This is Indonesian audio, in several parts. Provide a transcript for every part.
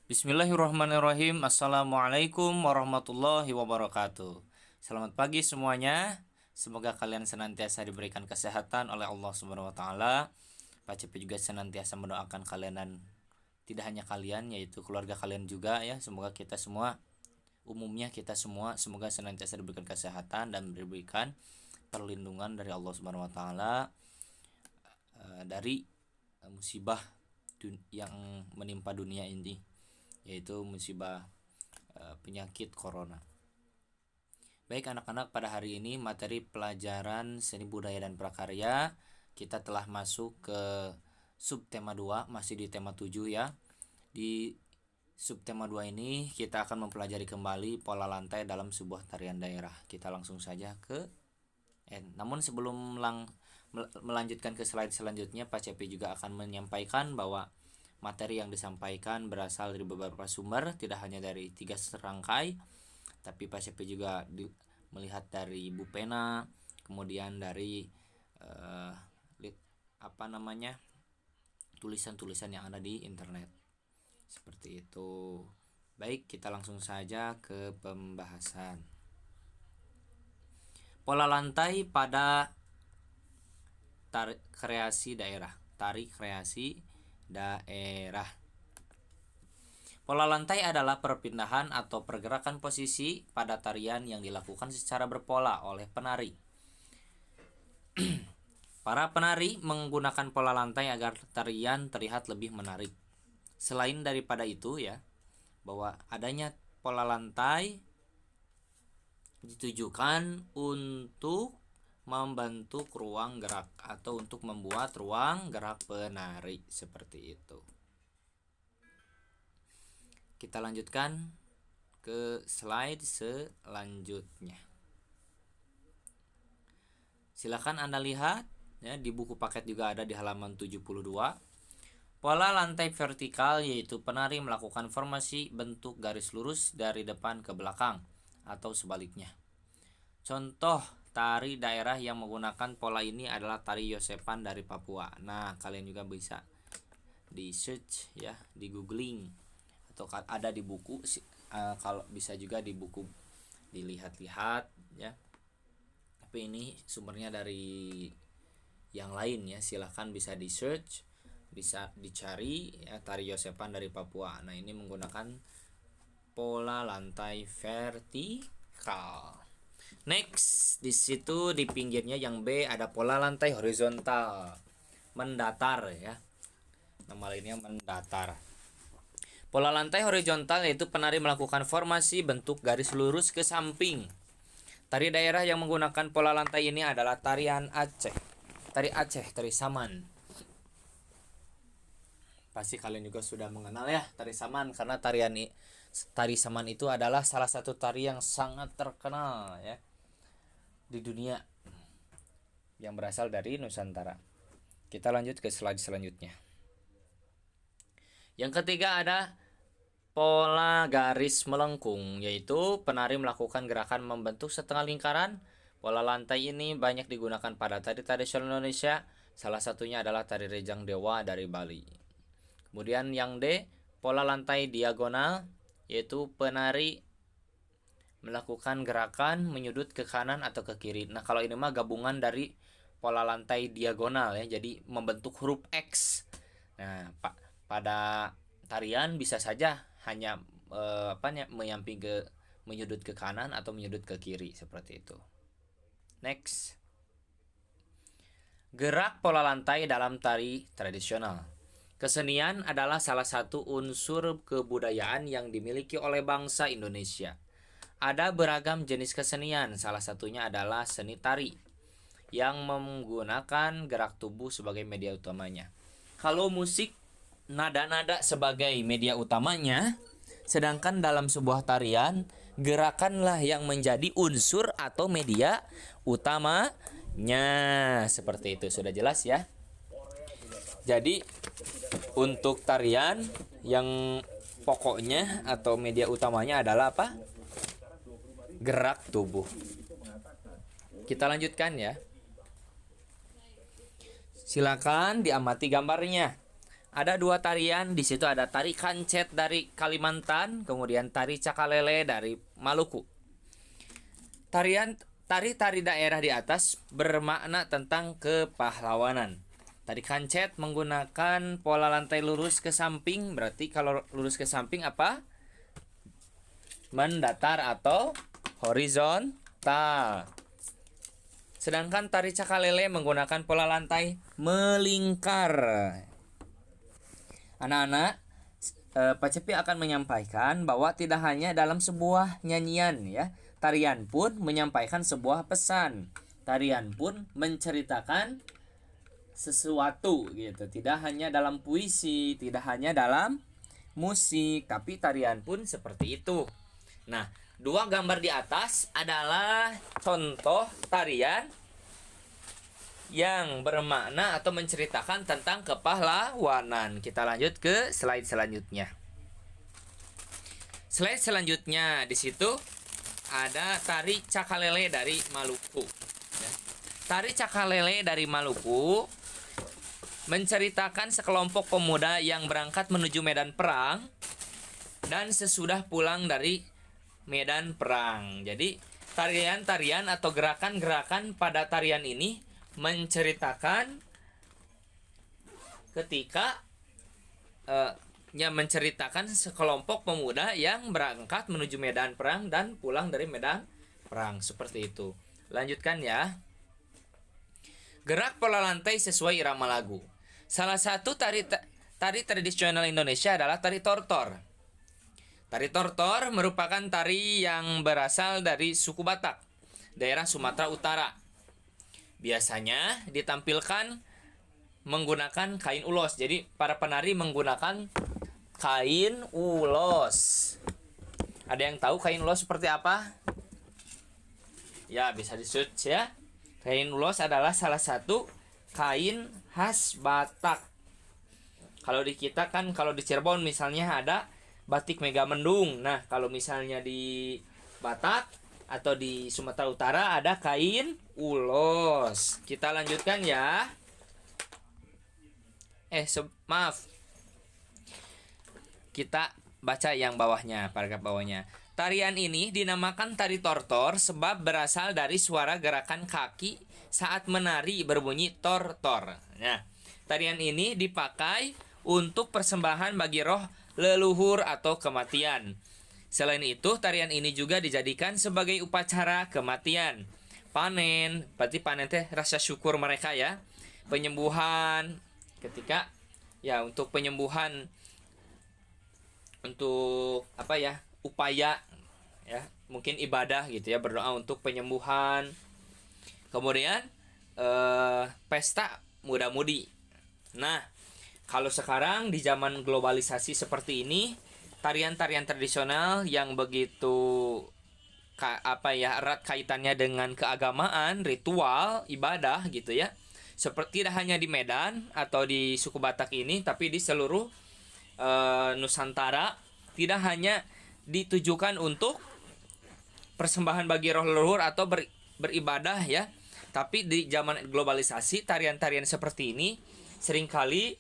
Bismillahirrahmanirrahim. Assalamualaikum warahmatullahi wabarakatuh. Selamat pagi semuanya. Semoga kalian senantiasa diberikan kesehatan oleh Allah Subhanahu wa taala. Pak Cepi juga senantiasa mendoakan kalian dan tidak hanya kalian, yaitu keluarga kalian juga ya. Semoga kita semua, umumnya kita semua, semoga senantiasa diberikan kesehatan dan diberikan perlindungan dari Allah Subhanahu wa taala dari musibah yang menimpa dunia ini, yaitu musibah penyakit corona. Baik anak-anak, pada hari ini materi pelajaran seni budaya dan prakarya kita telah masuk ke subtema 2, masih di tema 7 ya. Di subtema 2 ini kita akan mempelajari kembali pola lantai dalam sebuah tarian daerah. Kita langsung saja ke namun sebelum melanjutkan ke slide selanjutnya, Pak Cepi juga akan menyampaikan bahwa materi yang disampaikan berasal dari beberapa sumber, tidak hanya dari 3 serangkai, tapi Pak Cepi juga melihat dari Bu Pena, kemudian dari tulisan-tulisan yang ada di internet. Seperti itu. Baik, kita langsung saja ke pembahasan. Pola lantai pada tari kreasi daerah. Pola lantai adalah perpindahan atau pergerakan posisi pada tarian yang dilakukan secara berpola oleh penari. Para penari menggunakan pola lantai agar tarian terlihat lebih menarik. Selain daripada itu ya, bahwa adanya pola lantai ditujukan untuk membentuk ruang gerak atau untuk membuat ruang gerak penari, seperti itu. Kita lanjutkan ke slide selanjutnya. Silakan Anda lihat ya, di buku paket juga ada di halaman 72. Pola lantai vertikal yaitu penari melakukan formasi bentuk garis lurus dari depan ke belakang atau sebaliknya. Contoh tari daerah yang menggunakan pola ini adalah tari Yosepan dari Papua. Nah, kalian juga bisa di search ya, di googling, atau ada di buku, kalau bisa juga di buku dilihat-lihat ya. Tapi ini sumbernya dari yang lain ya, silahkan bisa di search, bisa dicari ya, tari Yosepan dari Papua. Nah, ini menggunakan pola lantai vertikal. Next, di situ di pinggirnya yang B ada pola lantai horizontal, mendatar ya. Nama lainnya mendatar. Pola lantai horizontal yaitu penari melakukan formasi bentuk garis lurus ke samping. Tari daerah yang menggunakan pola lantai ini adalah tarian Aceh. Tari Aceh, tari Saman. Pasti kalian juga sudah mengenal ya tari Saman, karena tari Saman itu adalah salah satu tari yang sangat terkenal ya di dunia, yang berasal dari Nusantara. Kita lanjut ke slide selanjutnya. Yang ketiga ada pola garis melengkung, yaitu penari melakukan gerakan membentuk setengah lingkaran. Pola lantai ini banyak digunakan pada tari tradisional Indonesia, salah satunya adalah tari Rejang Dewa dari Bali. Kemudian yang D, pola lantai diagonal, yaitu penari melakukan gerakan menyudut ke kanan atau ke kiri. Nah, kalau ini mah gabungan dari pola lantai diagonal ya, jadi membentuk huruf X. Nah, pada tarian bisa saja hanya menyudut ke kanan atau menyudut ke kiri, seperti itu. Next. Gerak pola lantai dalam tari tradisional. Kesenian adalah salah satu unsur kebudayaan yang dimiliki oleh bangsa Indonesia. Ada beragam jenis kesenian, salah satunya adalah seni tari yang menggunakan gerak tubuh sebagai media utamanya. Kalau musik, nada-nada sebagai media utamanya, sedangkan dalam sebuah tarian, gerakanlah yang menjadi unsur atau media utamanya. Seperti itu, sudah jelas ya. Jadi untuk tarian yang pokoknya atau media utamanya adalah apa? Gerak tubuh. Kita lanjutkan ya. Silakan diamati gambarnya. Ada dua tarian di situ, ada tari kancet dari Kalimantan, kemudian tari cakalele dari Maluku. Tari daerah di atas bermakna tentang kepahlawanan. Tari kancet menggunakan pola lantai lurus ke samping, berarti kalau lurus ke samping apa? Mendatar atau horizontal. Sedangkan tari cakalele menggunakan pola lantai melingkar. Anak-anak, Pak Cepi akan menyampaikan bahwa tidak hanya dalam sebuah nyanyian ya, tarian pun menyampaikan sebuah pesan. Tarian pun menceritakan sesuatu gitu. Tidak hanya dalam puisi, tidak hanya dalam musik, tapi tarian pun seperti itu. Nah, dua gambar di atas adalah contoh tarian yang bermakna atau menceritakan tentang kepahlawanan. Kita lanjut ke slide selanjutnya. Slide selanjutnya di situ ada tari cakalele dari Maluku. Tari cakalele dari Maluku menceritakan sekelompok pemuda yang berangkat menuju medan perang dan sesudah pulang dari medan perang. Jadi tarian-tarian atau gerakan-gerakan pada tarian ini menceritakan ketika menceritakan sekelompok pemuda yang berangkat menuju medan perang dan pulang dari medan perang, seperti itu. Lanjutkan ya. Gerak pola lantai sesuai irama lagu. Salah satu tari tradisional Indonesia adalah tari tortor. Tari tortor merupakan tari yang berasal dari suku Batak, daerah Sumatera Utara. Biasanya ditampilkan menggunakan kain ulos. Jadi para penari menggunakan kain ulos. Ada yang tahu kain ulos seperti apa? Ya, bisa di-search ya. Kain ulos adalah salah satu kain khas Batak. Kalau di kita kan, kalau di Cirebon misalnya ada batik Megamendung. Nah, kalau misalnya di Batak atau di Sumatera Utara ada kain ulos. Kita lanjutkan ya. Maaf. Kita baca yang bawahnya, paragraf bawahnya. Tarian ini dinamakan tari tortor sebab berasal dari suara gerakan kaki saat menari berbunyi tortor. Nah, tarian ini dipakai untuk persembahan bagi roh leluhur atau kematian. Selain itu, tarian ini juga dijadikan sebagai upacara kematian. Panen, berarti panen teh rasa syukur mereka ya. Penyembuhan, ketika ya untuk penyembuhan, untuk apa ya, upaya ya, mungkin ibadah gitu ya, berdoa untuk penyembuhan. Kemudian pesta muda-mudi. Nah, kalau sekarang di zaman globalisasi seperti ini, tarian-tarian tradisional yang begitu erat kaitannya dengan keagamaan, ritual, ibadah gitu ya. Seperti tidak hanya di Medan atau di suku Batak ini, tapi di seluruh Nusantara, tidak hanya ditujukan untuk persembahan bagi roh leluhur atau beribadah ya. Tapi di zaman globalisasi, tarian-tarian seperti ini seringkali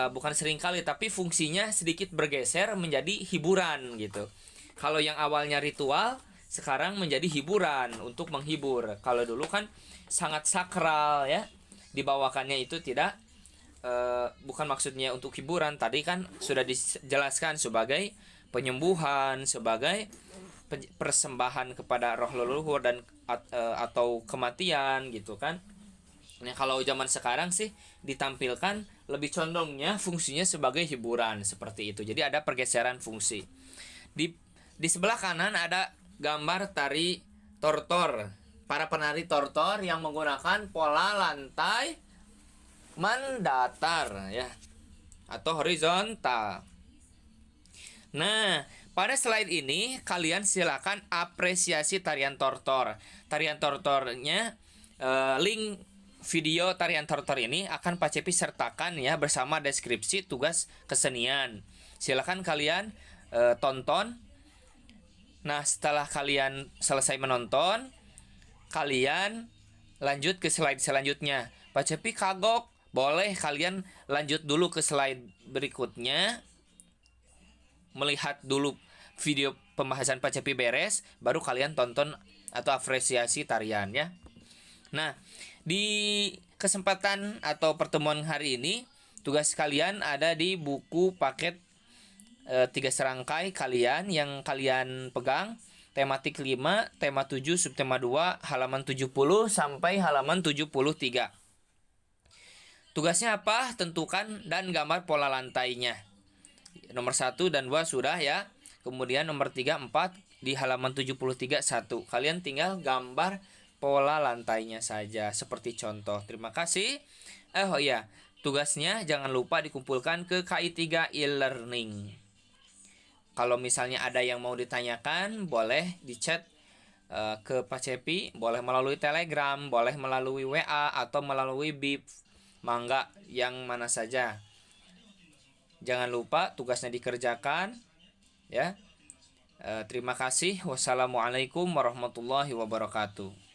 bukan seringkali, tapi fungsinya sedikit bergeser menjadi hiburan gitu. Kalau yang awalnya ritual, sekarang menjadi hiburan untuk menghibur. Kalau dulu kan sangat sakral ya, dibawakannya itu tidak bukan maksudnya untuk hiburan. Tadi kan sudah dijelaskan sebagai penyembuhan, sebagai persembahan kepada roh leluhur dan atau kematian gitu kan. Nah, kalau zaman sekarang sih ditampilkan lebih condongnya fungsinya sebagai hiburan seperti itu. Jadi ada pergeseran fungsi. Di sebelah kanan ada gambar tari tortor. Para penari tortor yang menggunakan pola lantai mendatar ya atau horizontal. Nah, pada slide ini kalian silakan apresiasi tarian tortor. Tarian tortornya link video tarian tortor ini akan Pak Cepi sertakan ya bersama deskripsi tugas kesenian. Silakan kalian tonton. Nah, setelah kalian selesai menonton, kalian lanjut ke slide selanjutnya. Pak Cepi kagok boleh kalian lanjut dulu ke slide berikutnya, melihat dulu video pembahasan Pak Cepi beres, baru kalian tonton atau apresiasi tarian ya. Nah, di kesempatan atau pertemuan hari ini, tugas kalian ada di buku paket 3 serangkai kalian yang kalian pegang. Tematik 5, tema 7, subtema 2, halaman 70 sampai halaman 73. Tugasnya apa? Tentukan dan gambar pola lantainya. Nomor 1 dan 2 sudah ya. Kemudian nomor 3, 4 di halaman 73 1. Kalian tinggal gambar pola lantainya saja seperti contoh. Terima kasih. Oh iya, tugasnya jangan lupa dikumpulkan ke KI3 e-learning. Kalau misalnya ada yang mau ditanyakan, boleh di chat ke Pak Cepi, boleh melalui Telegram, boleh melalui WA atau melalui BIP. Mangga yang mana saja. Jangan lupa tugasnya dikerjakan ya. Terima kasih. Wassalamualaikum warahmatullahi wabarakatuh.